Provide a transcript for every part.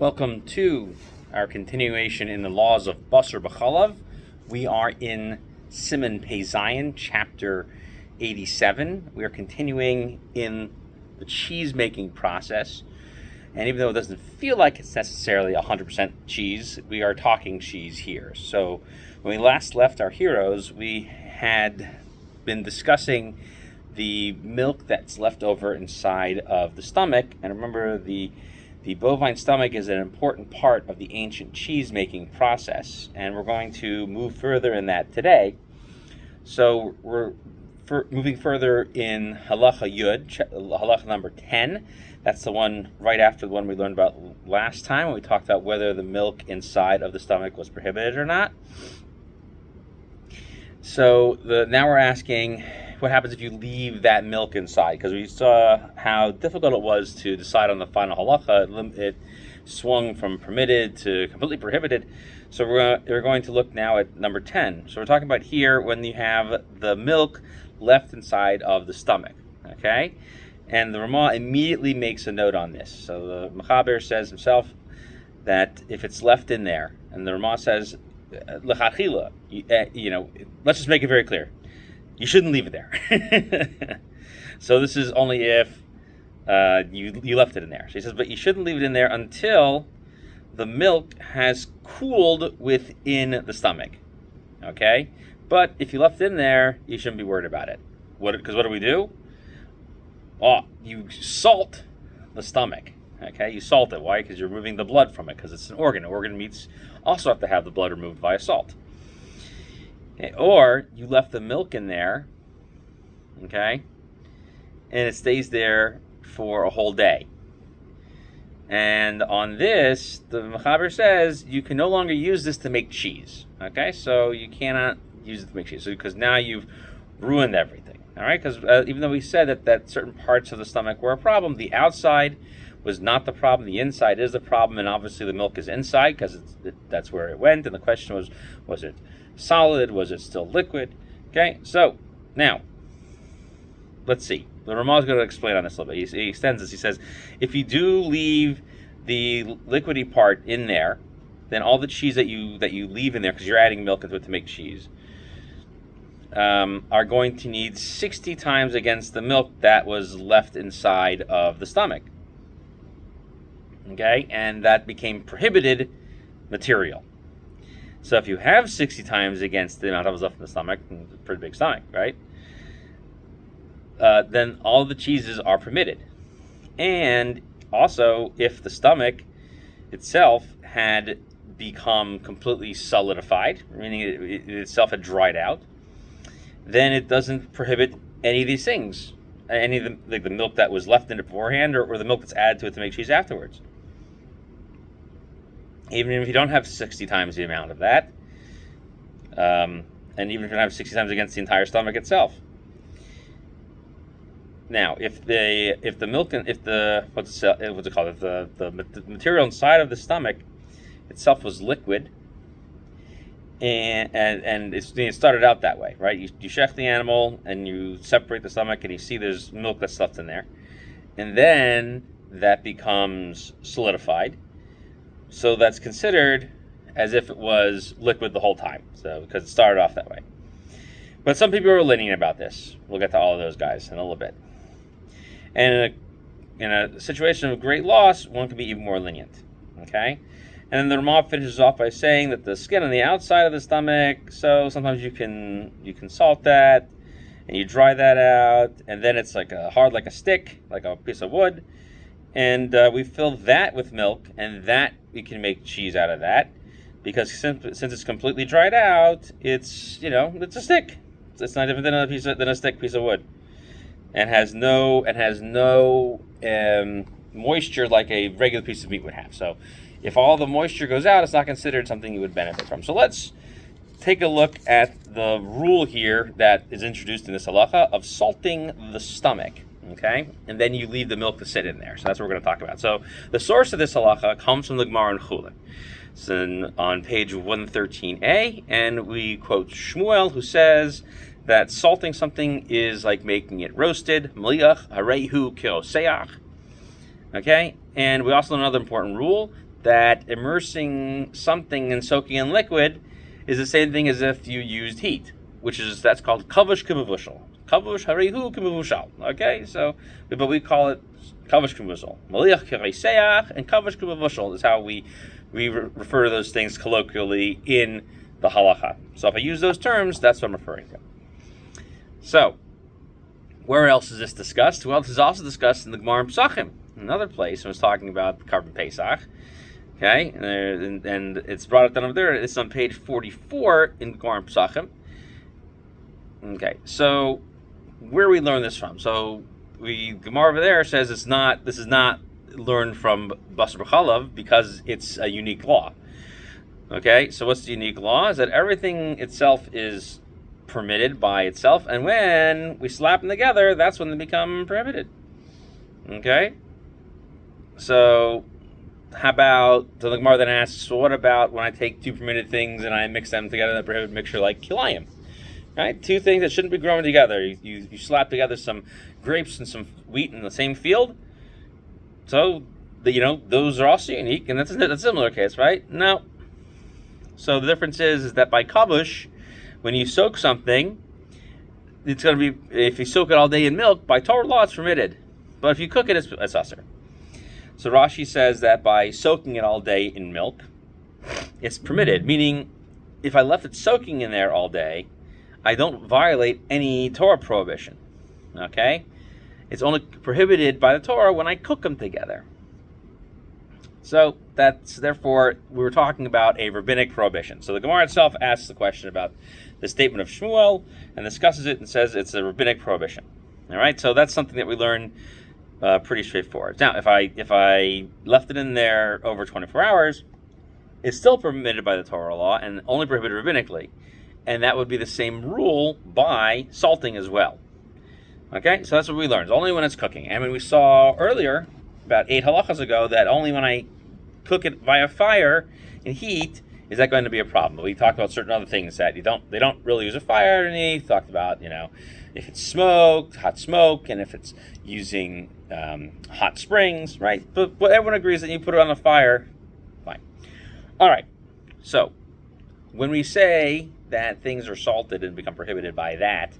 Welcome to our continuation in the laws of Basar b'chalav. We are in Siman Pei Zayin, chapter 87. We are continuing in the cheese making process. And even though it doesn't feel like it's necessarily 100% cheese, we are talking cheese here. So when we last left our heroes, we had been discussing the milk that's left over inside of the stomach. And remember, the bovine stomach is an important part of the ancient cheese-making process, and we're going to move further in that today. So we're moving further in Halacha Yud, Halacha number 10. That's the one right after the one we learned about last time, when we talked about whether the milk inside of the stomach was prohibited or not. So now we're asking, what happens if you leave that milk inside? Because we saw how difficult it was to decide on the final halacha. It swung from permitted to completely prohibited. So we're going to look now at number 10. So we're talking about here when you have the milk left inside of the stomach. Okay? And the Rema immediately makes a note on this. So the Mechaber says himself that if it's left in there, and the Rema says, l'chachila, let's just make it very clear. You shouldn't leave it there. So this is only if you left it in there. So he says, but you shouldn't leave it in there until the milk has cooled within the stomach. Okay? But if you left it in there, you shouldn't be worried about it. Because what do? You salt the stomach. Okay? You salt it. Why? Because you're removing the blood from it, because it's an organ. Organ meats also have to have the blood removed via salt. Or you left the milk in there, okay, and it stays there for a whole day. And on this, the Mechaber says you can no longer use this to make cheese. Okay, so you cannot use it to make cheese because now you've ruined everything. All right, because even though we said that certain parts of the stomach were a problem, the outside was not the problem. The inside is the problem, and obviously the milk is inside because that's where it went. And the question was it solid? Was it still liquid? Okay, so now let's see. The Rema is going to explain on this a little bit. He extends this. He says, if you do leave the liquidy part in there, then all the cheese that you leave in there, because you're adding milk into it to make cheese, are going to need 60 times against the milk that was left inside of the stomach. Okay, and that became prohibited material. So if you have 60 times against the amount that was left in the stomach, it's a pretty big stomach, right? Then all the cheeses are permitted. And also, if the stomach itself had become completely solidified, meaning it itself had dried out, then it doesn't prohibit any of these things. Any of the milk that was left in it beforehand, or the milk that's added to it to make cheese afterwards. Even if you don't have 60 times the amount of that, and even if you don't have 60 times against the entire stomach itself. Now, if the milk and if the material inside of the stomach itself was liquid, and it started out that way, right? You shech the animal and you separate the stomach, and you see there's milk that's left in there, and then that becomes solidified. So that's considered as if it was liquid the whole time. So because it started off that way. But some people are lenient about this. We'll get to all of those guys in a little bit. And in a situation of great loss, one can be even more lenient. Okay? And then the Rema finishes off by saying that the skin on the outside of the stomach, so sometimes you can salt that and you dry that out, and then it's hard like a stick, like a piece of wood. And we fill that with milk, and that we can make cheese out of that, because since it's completely dried out, it's a stick. It's not different than a stick piece of wood, and has no moisture like a regular piece of meat would have. So if all the moisture goes out, it's not considered something you would benefit from. So let's take a look at the rule here that is introduced in this halacha of salting the stomach. Okay, and then you leave the milk to sit in there. So that's what we're going to talk about. So the source of this halacha comes from the Gemara in Chulin. It's on page 113a, and we quote Shmuel, who says that salting something is like making it roasted. Mliach harehu kioseach. Okay, and we also know another important rule that immersing something and soaking in liquid is the same thing as if you used heat, that's called kavush k'mevushal. Kavush harihu k'mevushal. Okay, so but we call it kavush k'mevushal. Maliach k'reiseach and kavush k'mevushal is how we refer to those things colloquially in the halacha. So if I use those terms, that's what I'm referring to. So where else is this discussed? Well, this is also discussed in the Gemara in Pesachim, another place. I was talking about the Karban Pesach. Okay, and it's brought up down over there. It's on page 44 in Gemara in Pesachim. Okay, so where we learn this from? So Gemara over there says this is not learned from Basar B'chalav because it's a unique law. Okay, so what's the unique law? Is that everything itself is permitted by itself, and when we slap them together, that's when they become prohibited. Okay, so the Gemara then asks, so what about when I take two permitted things and I mix them together in a prohibited mixture like kilayim? Right, two things that shouldn't be growing together. You slap together some grapes and some wheat in the same field. So those are also unique, and that's a similar case, right? No. So the difference is that by kavush, when you soak something, it's going to be, if you soak it all day in milk, by Torah law it's permitted. But if you cook it, it's asur. So Rashi says that by soaking it all day in milk, it's permitted. Meaning, if I left it soaking in there all day, I don't violate any Torah prohibition. Okay? It's only prohibited by the Torah when I cook them together. So therefore, we were talking about a rabbinic prohibition. So the Gemara itself asks the question about the statement of Shmuel and discusses it and says it's a rabbinic prohibition. All right, so that's something that we learn pretty straightforward. Now, if I left it in there over 24 hours, it's still permitted by the Torah law and only prohibited rabbinically, and that would be the same rule by salting as well. Okay, so that's what we learned. It's only when it's cooking. And when we saw earlier, about 8 halachas ago, that only when I cook it via fire and heat is that going to be a problem. We talked about certain other things that they don't really use a fire underneath. Talked about if it's smoked, hot smoke, and if it's using hot springs, right? But everyone agrees that you put it on the fire, fine. All right. So when we say that things are salted and become prohibited by that,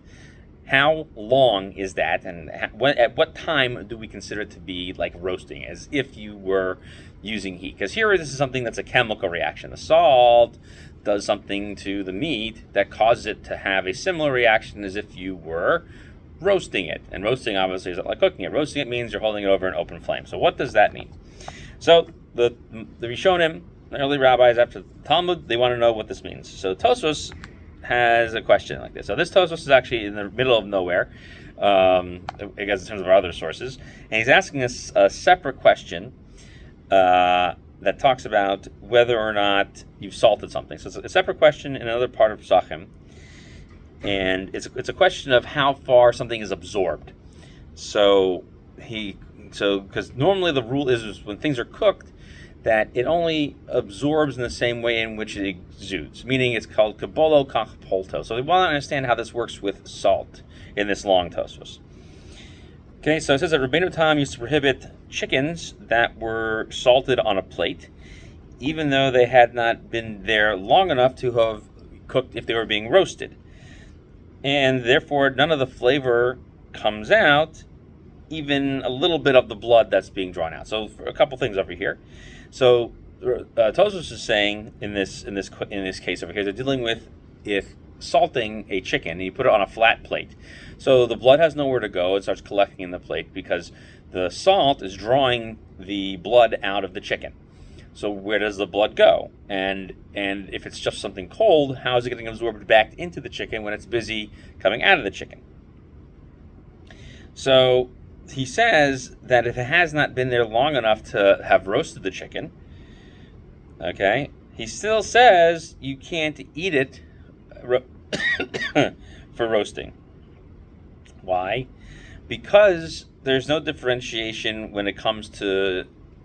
how long is that, and at what time do we consider it to be like roasting, as if you were using heat? Because here, this is something that's a chemical reaction. The salt does something to the meat that causes it to have a similar reaction as if you were roasting it. And roasting, obviously, is not like cooking it. Roasting it means you're holding it over an open flame. So what does that mean? So the Rishonim, the early rabbis after the Talmud, they want to know what this means. So Tosfos has a question like this. So this Tosfos is actually in the middle of nowhere, I guess in terms of our other sources, and he's asking us a separate question that talks about whether or not you've salted something. So it's a separate question in another part of Pesachim, and it's a question of how far something is absorbed. So because normally the rule is when things are cooked, that it only absorbs in the same way in which it exudes, meaning it's called kabolo kach polto. So we want to understand how this works with salt in this long Tosfos. Okay, so it says that Rabbeinu Tam used to prohibit chickens that were salted on a plate, even though they had not been there long enough to have cooked if they were being roasted. And therefore, none of the flavor comes out, even a little bit of the blood that's being drawn out. So a couple things over here. So Tosfos is saying in this case over here, they're dealing with if salting a chicken and you put it on a flat plate. So the blood has nowhere to go. It starts collecting in the plate because the salt is drawing the blood out of the chicken. So where does the blood go? And if it's just something cold, how is it getting absorbed back into the chicken when it's busy coming out of the chicken? So he says that if it has not been there long enough to have roasted the chicken, okay, he still says you can't eat it for roasting. Why? Because there's no differentiation when it comes to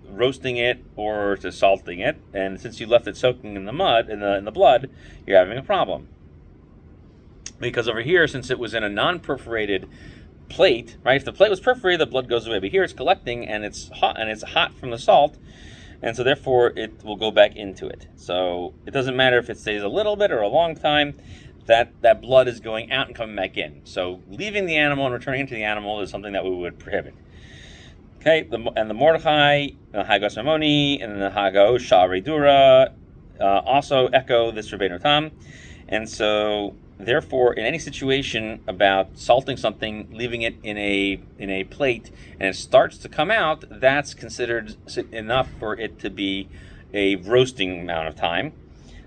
roasting it or to salting it, and since you left it soaking in the mud, in the blood, you're having a problem. Because over here, since it was in a non-perforated plate, right? If the plate was perforated, the blood goes away. But here it's collecting and it's hot from the salt. and so therefore it will go back into it. So it doesn't matter if it stays a little bit or a long time, that blood is going out and coming back in. So leaving the animal and returning into the animal is something that we would prohibit. Okay, and the Mordechai, the Hagos Mamoni, and the Hagos Yoreh Deah also echo this Rabbeinu Tam. And so therefore, in any situation about salting something, leaving it in a plate, and it starts to come out, that's considered enough for it to be a roasting amount of time.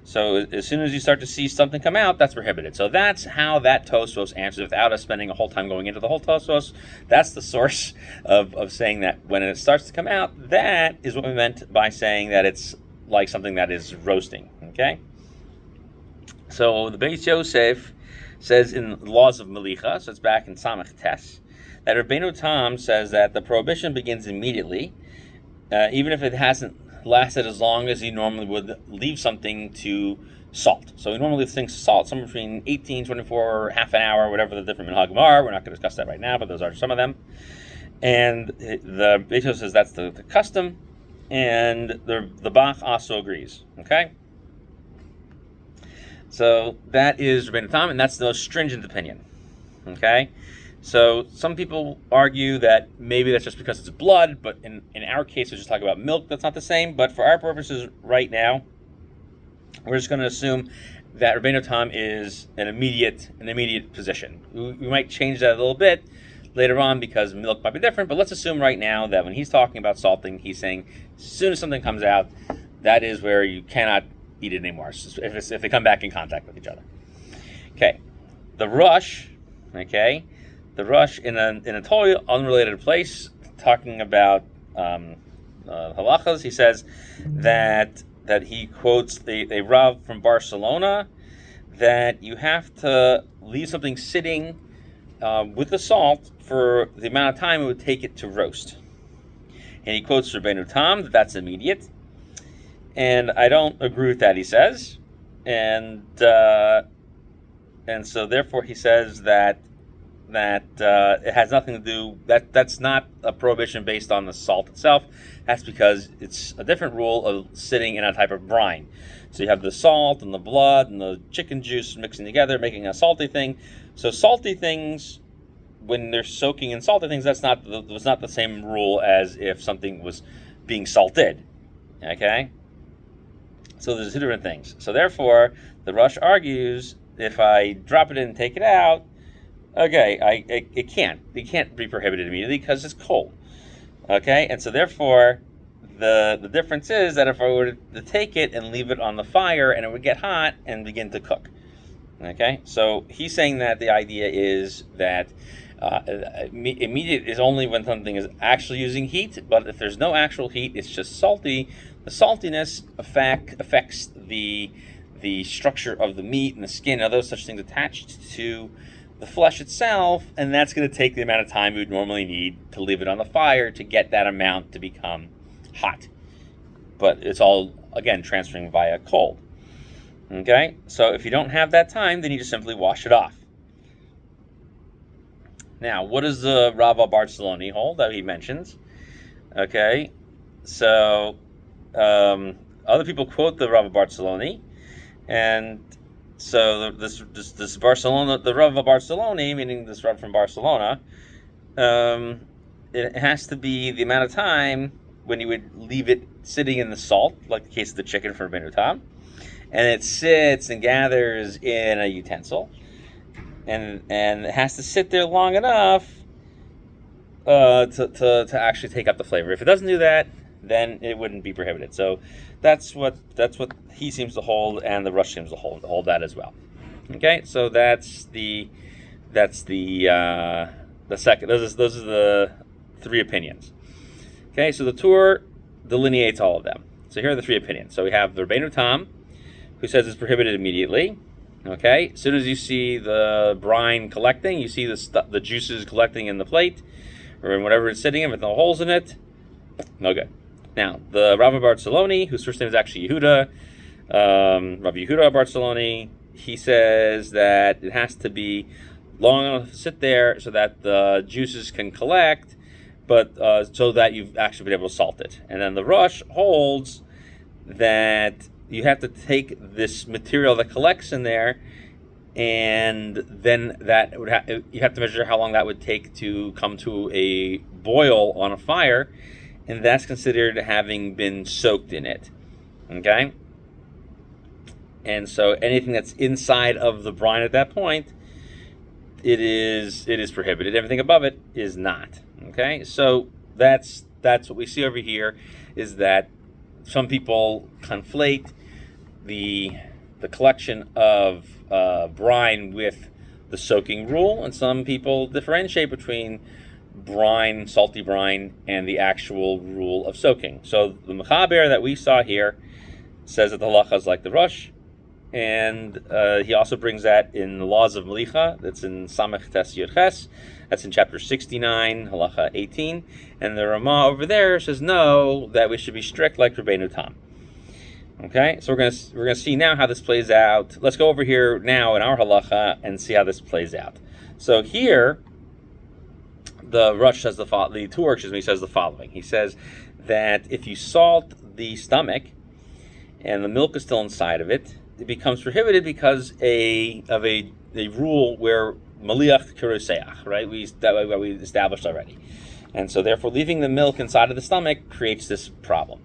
So as soon as you start to see something come out, that's prohibited. So that's how that Tosfos answers without us spending a whole time going into the whole Tosfos. That's the source of saying that when it starts to come out, that is what we meant by saying that it's like something that is roasting. Okay? So the Beis Yosef says in Laws of Melicha, so it's back in Samach Tes, that Rabbeinu Tam says that the prohibition begins immediately, even if it hasn't lasted as long as you normally would leave something to salt. So we normally leave things to salt somewhere between 18, 24, half an hour, whatever the different minhagim are. We're not going to discuss that right now, but those are some of them. And the Beis Yosef says that's the custom, and the Bach also agrees. Okay? So that is Rabbeinu Tam, and that's the most stringent opinion. Okay? So some people argue that maybe that's just because it's blood, but in our case, we're just talking about milk. That's not the same. But for our purposes right now, we're just going to assume that Rabbeinu Tam is an immediate position. We might change that a little bit later on because milk might be different, but let's assume right now that when he's talking about salting, he's saying as soon as something comes out, that is where you cannot eat it anymore if they come back in contact with each other. Okay, the Rush, okay. The Rush in a totally unrelated place, talking about halachas, he says that he quotes a Rav from Barcelona that you have to leave something sitting with the salt for the amount of time it would take it to roast. And he quotes Rabbeinu Tam that that's immediate. And I don't agree with that, he says. And so therefore he says that it has nothing to do, that's not a prohibition based on the salt itself. That's because it's a different rule of sitting in a type of brine. So you have the salt and the blood and the chicken juice mixing together, making a salty thing. So salty things, when they're soaking in salty things, was not the same rule as if something was being salted. Okay? So there's two different things. So therefore, the Rush argues, if I drop it in and take it out, okay, it can't be prohibited immediately because it's cold. Okay, and so therefore, the difference is that if I were to take it and leave it on the fire, and it would get hot and begin to cook. Okay, so he's saying that the idea is that immediate is only when something is actually using heat, but if there's no actual heat, it's just salty. The saltiness affects the structure of the meat and the skin and other such things attached to the flesh itself, and that's going to take the amount of time you would normally need to leave it on the fire to get that amount to become hot. But it's all, again, transferring via cold. Okay? So if you don't have that time, then you just simply wash it off. Now, what does the Rav Barceloni hold that he mentions? Okay? So other people quote the Rav Barceloni, and so this Barcelona, the Rav Barceloni, meaning this Rav from Barcelona, it has to be the amount of time when you would leave it sitting in the salt, like the case of the chicken for Rabbeinu Tam, and it sits and gathers in a utensil, and it has to sit there long enough to actually take up the flavor. If it doesn't do that, then it wouldn't be prohibited. So that's what he seems to hold, and the Rush seems to hold that as well. Okay, so that's the second. Those are the three opinions. Okay, so the Tur delineates all of them. So here are the three opinions. So we have the Rabbeinu Tam, who says it's prohibited immediately. Okay, as soon as you see the brine collecting, you see the juices collecting in the plate or in whatever it's sitting in with no holes in it, no good. Now, the Rav Barceloni, whose first name is actually Yehuda, Rav Yehuda Barceloni, he says that it has to be long enough to sit there so that the juices can collect, but so that you've actually been able to salt it. And then the Rosh holds that you have to take this material that collects in there, and then that would you have to measure how long that would take to come to a boil on a fire, and that's considered having been soaked in it. Okay? And so anything that's inside of the brine at that point, it is prohibited. Everything above it is not. Okay? So that's what we see over here, is that some people conflate the collection of brine with the soaking rule, and some people differentiate between brine, salty brine, and the actual rule of soaking. So the Mechaber that we saw here says that the halacha is like the Rosh, and he also brings that in the laws of Melicha. That's in Samech Tes Yud Ches. That's in chapter 69, halacha 18. And the Rema over there says no, that we should be strict like Rabbeinu Tam. Okay, so we're gonna see now how this plays out. Let's go over here now in our halacha and see how this plays out. So here, the Rosh says the Tur says the following. He says that if you salt the stomach and the milk is still inside of it, it becomes prohibited because of a rule where maliach kiruseach, right? We established already, and so therefore leaving the milk inside of the stomach creates this problem.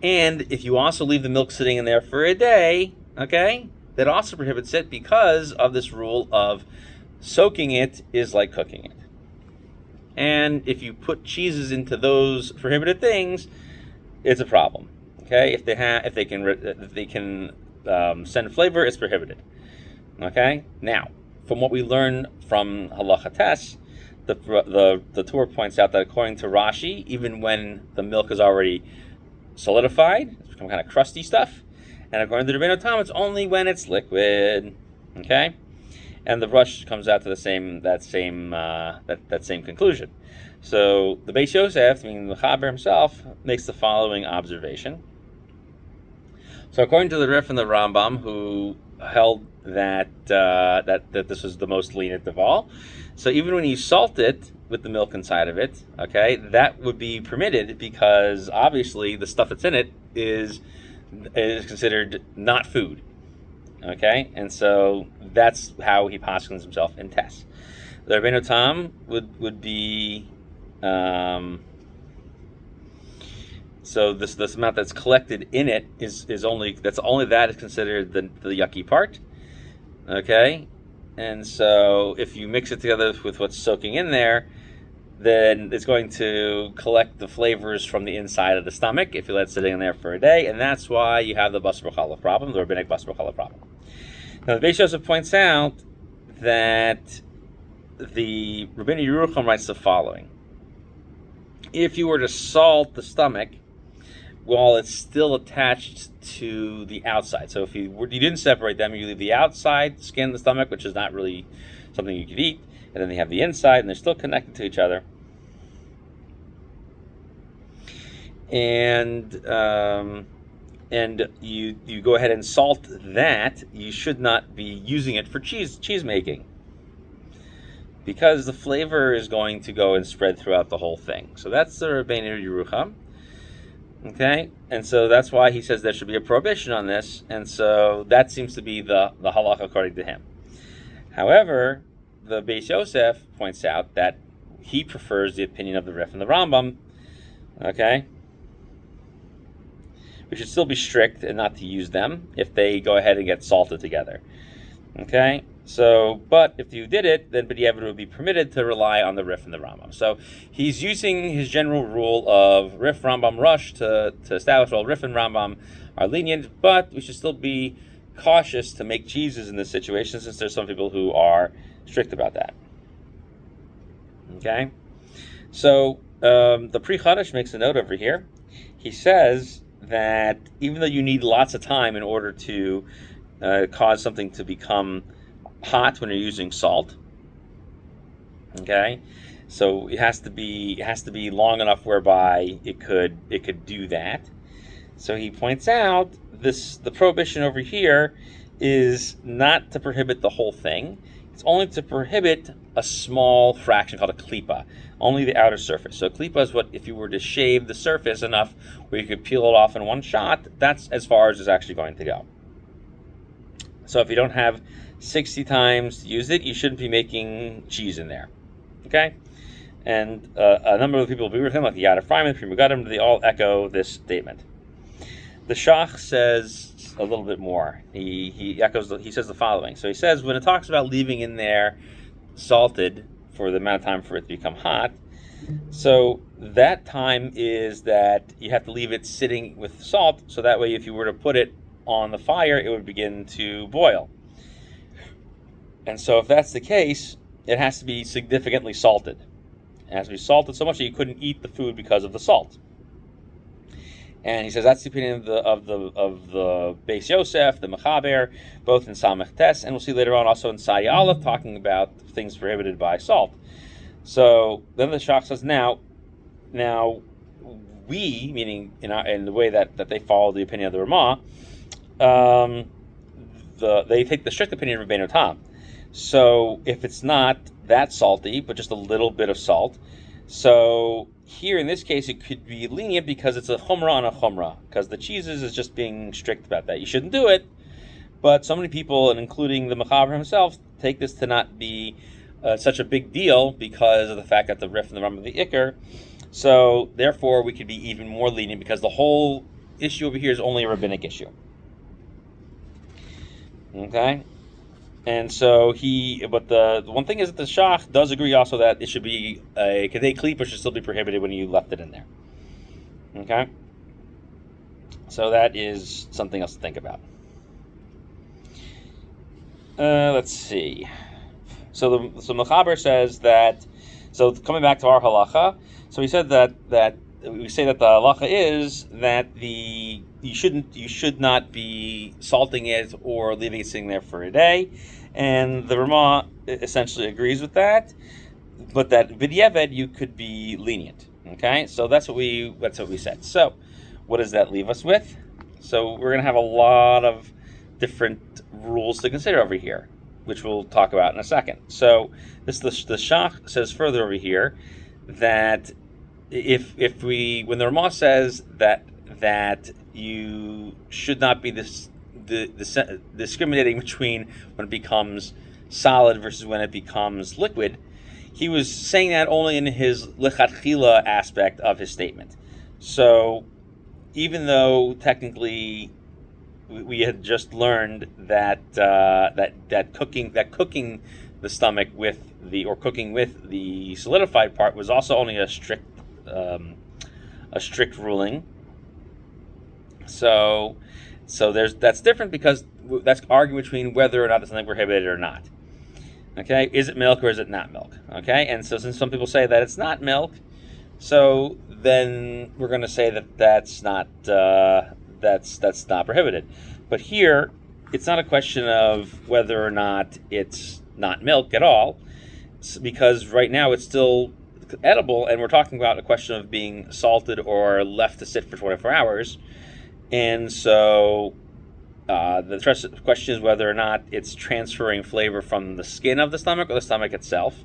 And if you also leave the milk sitting in there for a day, okay, that also prohibits it because of this rule of soaking it is like cooking it. And if you put cheeses into those prohibited things, it's a problem. Okay, if they can send flavor, it's prohibited. Okay, now from what we learn from halacha tes, the Torah points out that according to Rashi, even when the milk is already solidified, it's become kind of crusty stuff, and according to Rabbeinu Tam, it's only when it's liquid. Okay, and the Rosh comes out to that same conclusion. So the Beis Yosef, meaning the Mechaber himself, makes the following observation. So according to the Rif and the Rambam, who held that this was the most lenient of all, so even when you salt it with the milk inside of it, okay, that would be permitted because obviously the stuff that's in it is considered not food. Okay, and so that's how he postulates himself in Tes. The Rabbeinu Tam would be so this amount that's collected in it is only considered the yucky part. Okay, and so if you mix it together with what's soaking in there, then it's going to collect the flavors from the inside of the stomach if you let it sit in there for a day, and that's why you have the Basar B'challah problem, the rabbinic Basar B'challah problem. Now the Beis Yosef points out that the Rabbeinu Yerucham writes the following: if you were to salt the stomach while it's still attached to the outside, so if you didn't separate them, you leave the outside skin of the stomach, which is not really something you could eat, and then they have the inside, and they're still connected to each other. And you go ahead and salt that, you should not be using it for cheese making, because the flavor is going to go and spread throughout the whole thing. So that's the Rabbeinu Yerucham. Okay, and so that's why he says there should be a prohibition on this, and so that seems to be the halakha according to him. However, the Beis Yosef points out that he prefers the opinion of the Rif and the Rambam. Okay, we should still be strict and not to use them if they go ahead and get salted together. Okay, so but if you did it, then b'diavad would be permitted to rely on the Rif and the Rambam. So he's using his general rule of Rif, Rambam, Rosh to establish, well, Rif and Rambam are lenient, but we should still be cautious to make cheeses in this situation, since there's some people who are strict about that. Okay, so the Pri Chadash makes a note over here. He says that even though you need lots of time in order to cause something to become hot when you're using salt, okay, so it has to be long enough whereby it could do that. So he points out the prohibition over here is not to prohibit the whole thing. It's only to prohibit a small fraction called a klipa, only the outer surface. So klipa is what, if you were to shave the surface enough where you could peel it off in one shot, that's as far as it's actually going to go. So if you don't have 60 times to use it, you shouldn't be making cheese in there. Okay? And a number of people agree with him, like the Yad Ephraim, the Mechaber, they all echo this statement. The Shach says a little bit more. He says the following. So he says, when it talks about leaving in there salted for the amount of time for it to become hot, so that time is that you have to leave it sitting with salt, so that way if you were to put it on the fire, it would begin to boil. And so if that's the case, it has to be significantly salted. It has to be salted so much that you couldn't eat the food because of the salt. And he says that's the opinion of the Beis Yosef, the Mechaber, both in Samech Tes, and we'll see later on also in Sadi Aleph, talking about things prohibited by salt. So then the Shach says, now we, meaning in the way that they follow the opinion of the Rema, they take the strict opinion of Rabbeinu Tam. So if it's not that salty, but just a little bit of salt, so here in this case it could be lenient because it's a chumrah on a chumrah, because the cheeses is just being strict about that. You shouldn't do it, but so many people, and including the Mechaber himself, take this to not be such a big deal because of the fact that the Rif and the Ram of the Iker. So therefore we could be even more lenient because the whole issue over here is only a rabbinic issue. Okay? And so but the one thing is that the Shach does agree also that it should be a Kedei Klipa should still be prohibited when you left it in there. Okay? So that is something else to think about. Let's see. So Mechaber says that, so coming back to our halacha, so he said that we say that the halacha is that you should not be salting it or leaving it sitting there for a day, and the Rema essentially agrees with that, but that b'diavad you could be lenient. Okay, so that's what we said. So what does that leave us with? So we're going to have a lot of different rules to consider over here, which we'll talk about in a second. So the Shach says further over here that when the Rema says that you should not be discriminating between when it becomes solid versus when it becomes liquid, he was saying that only in his lechatchila aspect of his statement. So even though technically we had just learned that cooking the stomach cooking with the solidified part was also only a strict ruling. So that's different because that's arguing between whether or not it's something prohibited or not. Okay, is it milk or is it not milk? Okay, and so since some people say that it's not milk, so then we're going to say that that's not prohibited. But here, it's not a question of whether or not it's not milk at all, because right now it's still edible, and we're talking about a question of being salted or left to sit for 24 hours. And so the question is whether or not it's transferring flavor from the skin of the stomach or the stomach itself.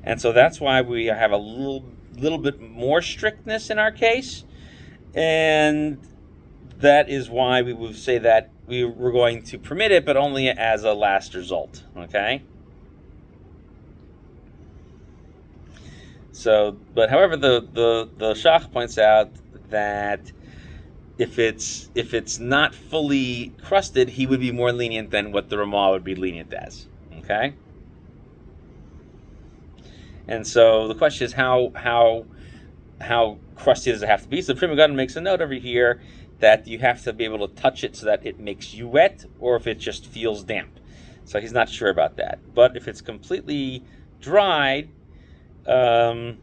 And so that's why we have a little bit more strictness in our case. And that is why we would say that we're going to permit it, but only as a last result. Okay? So, but however, the Shach points out that if it's not fully crusted, he would be more lenient than what the Rema would be lenient as. Okay? And so the question is how crusty does it have to be? So the Pri Megadim makes a note over here that you have to be able to touch it so that it makes you wet, or if it just feels damp. So he's not sure about that. But if it's completely dried, or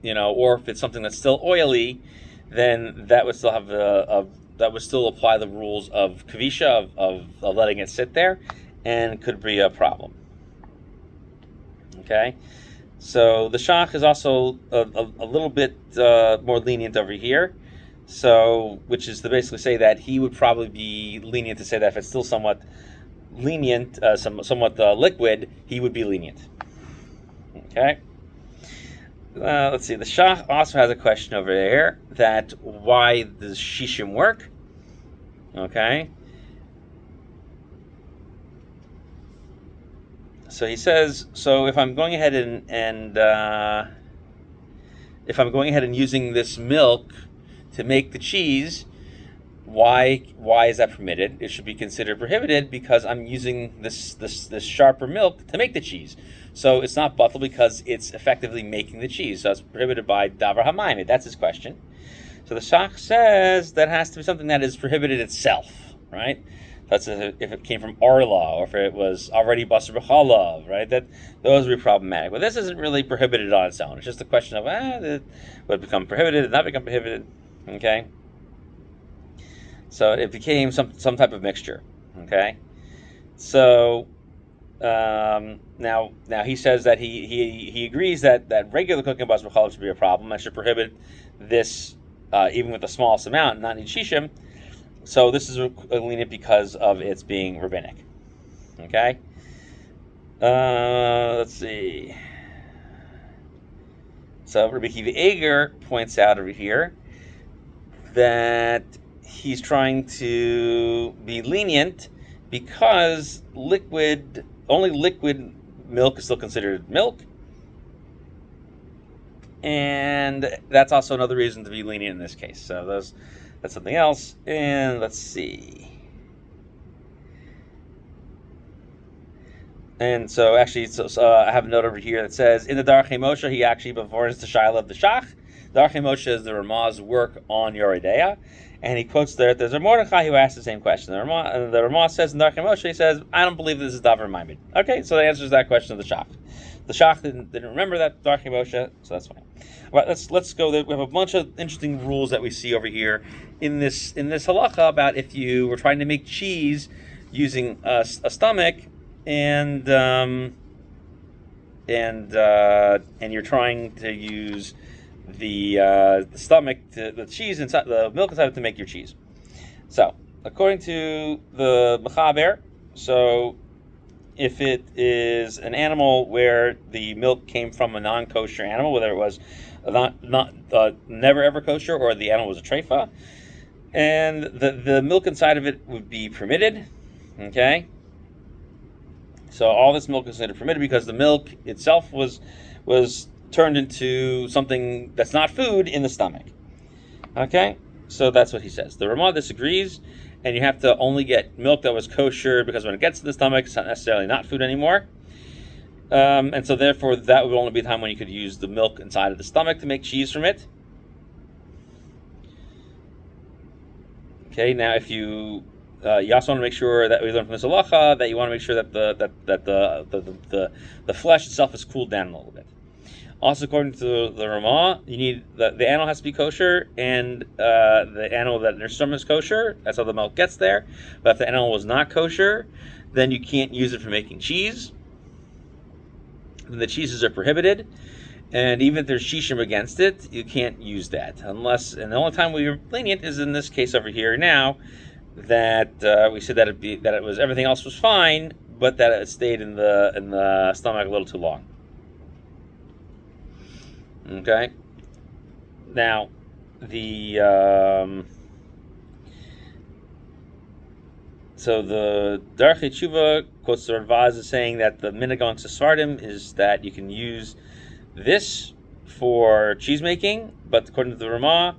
if it's something that's still oily, then that would still have that would still apply the rules of kavisha of letting it sit there, and could be a problem. Okay, so the Shach is also a little bit more lenient over here. So, which is to basically say that he would probably be lenient to say that if it's still somewhat lenient, somewhat liquid, he would be lenient. Okay. Let's see. The Shach also has a question over there that why does shishim work? Okay. So he says, so if I'm going ahead and if I'm going ahead and using this milk to make the cheese, why is that permitted? It should be considered prohibited because I'm using this sharper milk to make the cheese. So it's not batel because it's effectively making the cheese. So it's prohibited by davar hamayim. That's his question. So the Shach says that has to be something that is prohibited itself, right? That's if it came from Arla or if it was already Basar b'chalav, right? That those would be problematic. But this isn't really prohibited on its own. It's just a question of would it become prohibited, not become prohibited, okay? So it became some type of mixture, okay? So now he says that he agrees that regular cooking Basar b'chalav should be a problem. I should prohibit this even with the smallest amount, not need shishim. So this is lenient because of its being rabbinic. Okay? Let's see. So Rabbi Kiva Eger points out over here that he's trying to be lenient because only liquid milk is still considered milk. And that's also another reason to be lenient in this case. So that's something else. And let's see. And so actually, I have a note over here that says, in the Darchei Moshe, he actually performs the Shaila of the Shach. Darchei Moshe is the Ramah's work on Yoreh Deah. And he quotes there's a Mordechai who asked the same question. The Ramah says in Darchei Moshe, he says, I don't believe this is davar maimed. Okay, so that answers that question of the Shach. The Shach didn't remember that Darchei Moshe, so that's fine. All right, let's go there. We have a bunch of interesting rules that we see over here in this halacha about if you were trying to make cheese using a stomach and you're trying to use the stomach the cheese inside the milk inside to make your cheese. So according to the Mechaber, so if it is an animal where the milk came from a non-kosher animal, whether it was never ever kosher or the animal was a treifa, and the milk inside of it would be permitted. Okay, so all this milk is considered permitted because the milk itself was turned into something that's not food in the stomach. Okay, so that's what he says. The Ramah disagrees, and you have to only get milk that was kosher because when it gets to the stomach, it's not necessarily not food anymore. And so therefore, that would only be the time when you could use the milk inside of the stomach to make cheese from it. Okay, now if you also want to make sure that we learn from this halacha that you want to make sure that the flesh itself is cooled down a little bit. Also, according to the Ramah, you need the animal has to be kosher, and the animal that their stomach is kosher. That's how the milk gets there. But if the animal was not kosher, then you can't use it for making cheese. Then the cheeses are prohibited, and even if there's shishim against it, you can't use that unless. And the only time we are lenient is in this case over here now, that we said that it was everything else was fine, but that it stayed in the stomach a little too long. Okay. Now, so the Darchei Tshuva quotes the Ravaz as saying that the minhag among Sephardim is that you can use this for cheese making, but according to the Ramah,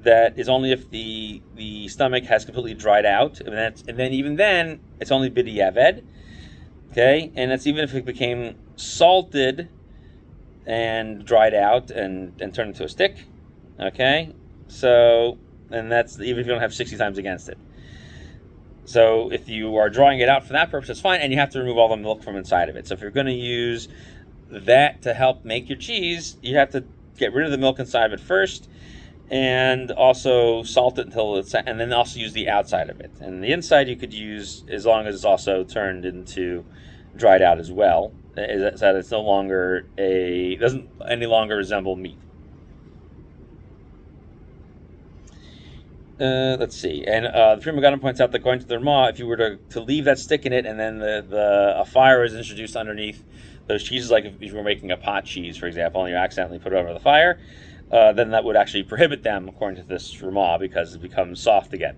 that is only if the stomach has completely dried out, and then even then it's only b'diavad. Okay, and that's even if it became salted and dried out and turned into a stick. Okay, so and that's even if you don't have 60 times against it. So if you are drawing it out for that purpose, it's fine, and you have to remove all the milk from inside of it. So if you're going to use that to help make your cheese, you have to get rid of the milk inside of it first, and also salt it until and then also use the outside of it. And the inside you could use as long as it's also turned into dried out as well. Is that it's no longer doesn't any longer resemble meat. Let's see, and the Pri Megadim points out that according to the Ramah, if you were to leave that stick in it and then a fire is introduced underneath those cheeses, like if you were making a pot cheese, for example, and you accidentally put it over the fire, then that would actually prohibit them, according to this Rema, because it becomes soft again.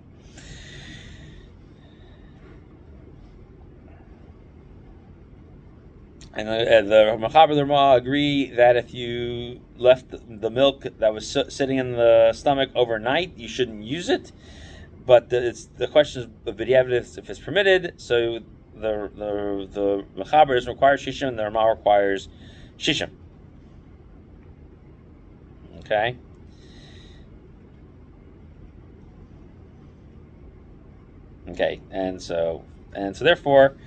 And the Mechaber and Rema agree that if you left the milk that was sitting in the stomach overnight, you shouldn't use it. But the question of b'diavad if it's permitted. So the Mechaber doesn't require shishim, and the Rema requires shishim. Okay. Okay, and so therefore,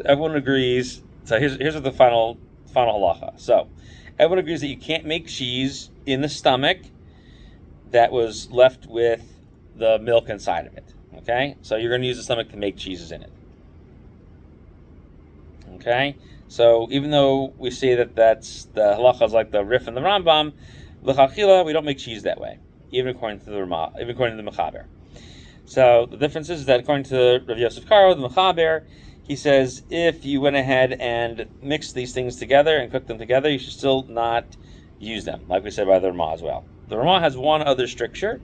everyone agrees. So here's what the final halacha. So everyone agrees that you can't make cheese in the stomach that was left with the milk inside of it. Okay, so you're going to use the stomach to make cheeses in it. Okay, so even though we say that that's the halacha is like the Rif and the Rambam, l'chachila we don't make cheese that way, even according to the Rema, even according to the Mechaber. So the difference is that according to Rav Yosef Karo, the Mechaber, he says if you went ahead and mixed these things together and cooked them together, you should still not use them, like we said by the Rema as well. The Rema has one other stricture,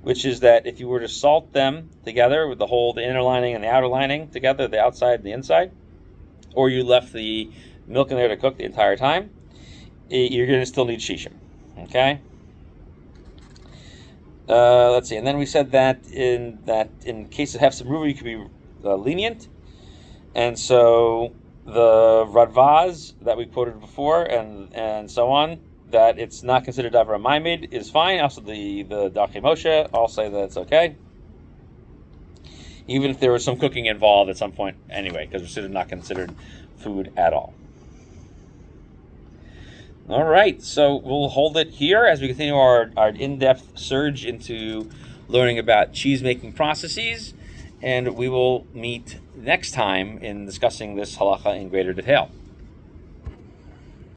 which is that if you were to salt them together with the inner lining and the outer lining together, the outside and the inside, or you left the milk in there to cook the entire time, you're going to still need shishim. Okay. Let's see, and then we said that in case of hefsem ruva, you could be lenient, and so the Radvaz that we quoted before, and so on, that it's not considered davar ma'amid is fine. Also, the Darchei Moshe all say that it's okay, even if there was some cooking involved at some point anyway, because it's not considered food at all. All right, so we'll hold it here as we continue our in-depth surge into learning about cheese-making processes, and we will meet next time in discussing this halacha in greater detail.